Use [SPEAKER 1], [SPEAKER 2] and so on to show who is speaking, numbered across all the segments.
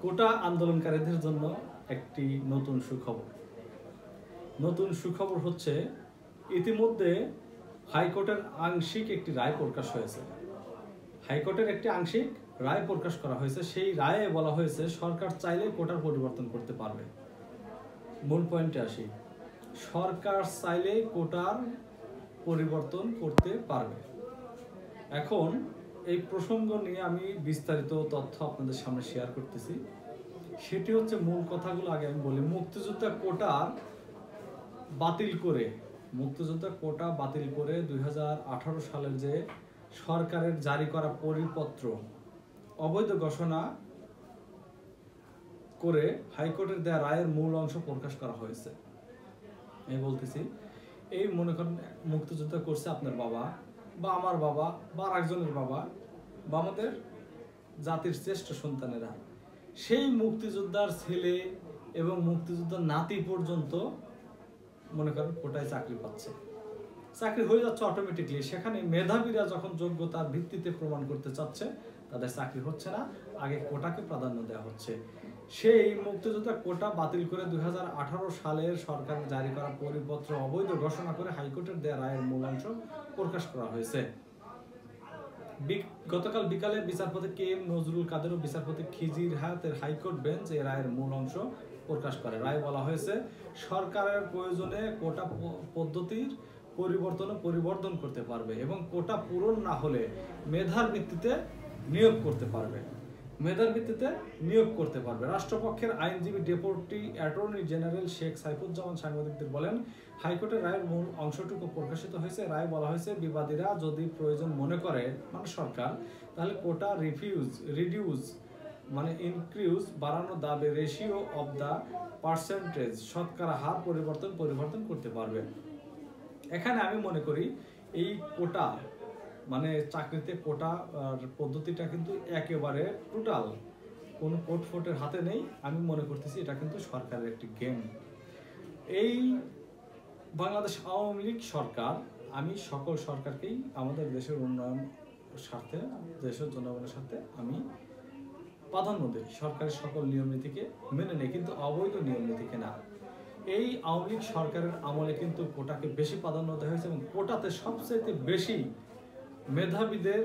[SPEAKER 1] কোটা আন্দোলনকারীদের জন্য একটি নতুন সুখবর হচ্ছে ইতিমধ্যে হাইকোর্টের আংশিক একটি রায় প্রকাশ হয়েছে। হাইকোর্টের একটি আংশিক রায় প্রকাশ করা হয়েছে। সেই রায়ে বলা হয়েছে সরকার চাইলে কোটার পরিবর্তন করতে পারবে। মূল পয়েন্টে আসি, সরকার চাইলে কোটার পরিবর্তন করতে পারবে। এখন এই প্রসঙ্গ নিয়ে আমি বিস্তারিত তথ্য আপনাদের সামনে শেয়ার করতেছি। সেটি হচ্ছে, মূল কথাগুলো আগে আমি বলি। মুক্তিযোদ্ধা কোটা বাতিল করে 2018 সালের যে সরকারের জারি করা পরিপত্র অবৈধ ঘোষণা করে হাইকোর্টের দেয়া রায়ের মূল অংশ প্রকাশ করা হয়েছে। আমি বলতেছি, এই মনে করেন মুক্তিযোদ্ধা করছে আপনার বাবা বা আমার বাবা বা আরেকজনের বাবা বা আমাদের জাতির শ্রেষ্ঠ সন্তানেরা, সেই মুক্তিযোদ্ধার ছেলে এবং মুক্তিযোদ্ধার নাতি পর্যন্ত মনে করেন কোটায় চাকরি পাচ্ছে, চাকরি হয়ে যাচ্ছে অটোমেটিকলি। সেখানে মেধাবীরা যখন যোগ্যতার ভিত্তিতে প্রমাণ করতে চাচ্ছে, তাদের চাকরি হচ্ছে না, আগে কোটাকে প্রাধান্য দেওয়া হচ্ছে। সেই মুক্তিযোদ্ধা কোটা বাতিল করে 2018 সালের সরকার জারি করা পরিপত্র অবৈধ ঘোষণা করে হাইকোর্টের দেয়া রায়ের মূল অংশ প্রকাশ করা হয়েছে। গতকাল বিকালে বিচারপতি কে এম নজরুল কাদের ও বিচারপতি খিজির হায়াতের হাইকোর্ট বেঞ্চ এই রায়ের মূল অংশ প্রকাশ করে। রায় বলা হয়েছে, সরকারের প্রয়োজনে কোটা পদ্ধতির পরিবর্তন করতে পারবে এবং কোটা পূরণ না হলে মেধার ভিত্তিতে নিয়োগ করতে পারবে। রাষ্ট্রপক্ষের আইনজীবী deputy attorney general Sheikh Saifuzzaman সাংবাদিকদের বলেন, হাইকোর্টের রায়ের মূল অংশটুকু প্রকাশিত হয়েছে। রায় বলা হয়েছে, বিবাদীরা যদি প্রয়োজন মনে করে, মানে সরকার, তাহলে কোটা রিডিউস মানে ইনক্রিউজ বাড়ানো দাবে রেশিও অফ দা পার্সেন্টেজ শতকরা হার পরিবর্তন করতে পারবে। এখানে আমি মনে করি এই কোটা মানে চাকরিতে কোটা পদ্ধতিটা কিন্তু একেবারে টোটাল কোনো কোর্টের হাতে নেই। আমি মনে করতেছি এটা কিন্তু সরকারের একটি গেম। এই বাংলাদেশ আওয়ামী লীগ সরকার, আমি সকল সরকারকেই আমাদের দেশের উন্নয়ন স্বার্থে, দেশের জনগণের সাথে আমি প্রাধান্য দিই। সরকারের সকল নিয়ম নীতিকে মেনে নেই, কিন্তু অবৈধ নিয়ম নীতিকে না। এই আওয়ামী লীগ সরকারের আমলে কিন্তু কোটাকে বেশি প্রাধান্য দেওয়া হয়েছে এবং কোটাতে সবচেয়ে বেশি মেধাবীদের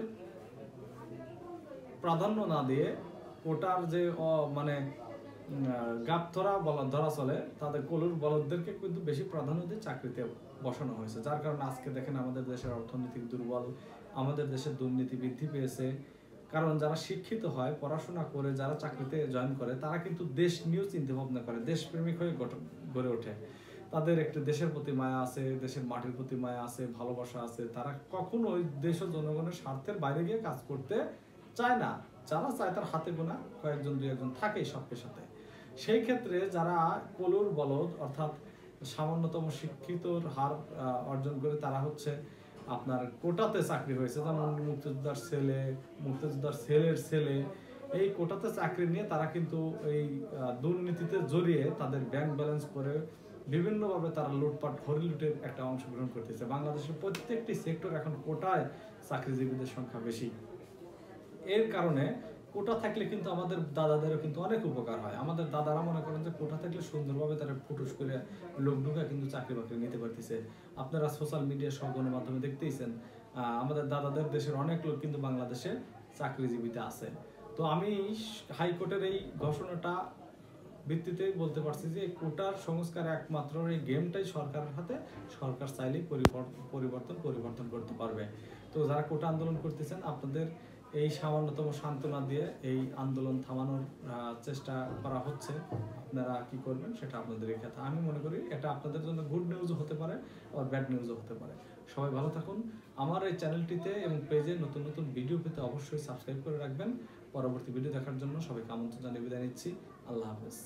[SPEAKER 1] প্রাধান্য না দিয়ে কোটার যে মানে গাপ ধরা চলে, তাদের কলুর বলদদেরকে কিন্তু বেশি প্রাধান্য দিয়ে চাকরিতে বসানো হয়েছে। যার কারণে আজকে দেখেন আমাদের দেশের অর্থনৈতিক দুর্বল, আমাদের দেশের দুর্নীতি বৃদ্ধি পেয়েছে। কারণ যারা শিক্ষিত হয়, পড়াশোনা করে যারা চাকরিতে জয়েন করে, তারা কিন্তু দেশ নিয়েও চিন্তা ভাবনা করে, দেশপ্রেমিক হয়ে গড়ে ওঠে। তাদের একটু দেশের প্রতি মায়া আছে, দেশের মাটির প্রতি মায়া আছে, ভালোবাসা আছে। তারা কখনোই দেশের জনগণের স্বার্থের বাইরে গিয়ে কাজ করতে চায় না। যারা চায় তার হাতে গোনা কয়েকজন দুই একজন থাকেই সবকের সাথে। সেই ক্ষেত্রে যারা কলুর বলদ, অর্থাৎ সামান্যতম শিক্ষিতর হার অর্জন করে, তারা হচ্ছে আপনার কোটাতে চাকরি হয়েছে। যেমন মুক্তিযোদ্ধার ছেলের ছেলে, এই কোটাতে চাকরি নিয়ে তারা কিন্তু এই দুর্নীতিতে জড়িয়ে তাদের ব্যাংক ব্যালেন্স করে বিভিন্নভাবে তারা লুটপাট হরিলুটের একটা অংশগ্রহণ করতেছে। বাংলাদেশের প্রত্যেকটি সেক্টর এখন কোটায় চাকরিজীবীদের সংখ্যা বেশি। এর কারণে কোটা থাকলে কিন্তু আমাদের দাদাদেরও কিন্তু অনেক উপকার হয়। আমাদের দাদারা মনে করেন যে কোটা থাকলে সুন্দরভাবে তারা ফুটুস করে লোক ঢুকা কিন্তু চাকরি বাকরি নিতে পারতেছে। আপনারা সোশ্যাল মিডিয়া সহ গণমাধ্যমে দেখতেইছেন, আমাদের দাদাদের দেশের অনেক লোক কিন্তু বাংলাদেশে চাকরিজীবীতে আছে। তো আমি হাইকোর্টের এই ঘোষণাটা ভিত্তিতে বলতে পারছি যে কোটার সংস্কার একমাত্র এই গেমটাই সরকারের হাতে। সরকার চাইলেই পরিবর্তন করতে পারবে। তো যারা কোটা আন্দোলন করতেছেন, আপনাদের এই সামান্যতম সান্ত্বনা দিয়ে এই আন্দোলন থামানোর চেষ্টা করা হচ্ছে। আপনারা কি করবেন সেটা আপনাদের কথা। আমি মনে করি এটা আপনাদের জন্য গুড নিউজও হতে পারে, আবার ব্যাড নিউজও হতে পারে। সবাই ভালো থাকুন। আমার এই চ্যানেলটিতে এবং পেজে নতুন নতুন ভিডিও পেতে অবশ্যই সাবস্ক্রাইব করে রাখবেন। পরবর্তী ভিডিও দেখার জন্য সবাইকে আমন্ত্রণ জানিয়ে বিদায় নিচ্ছি। আল্লাহ হাফেজ।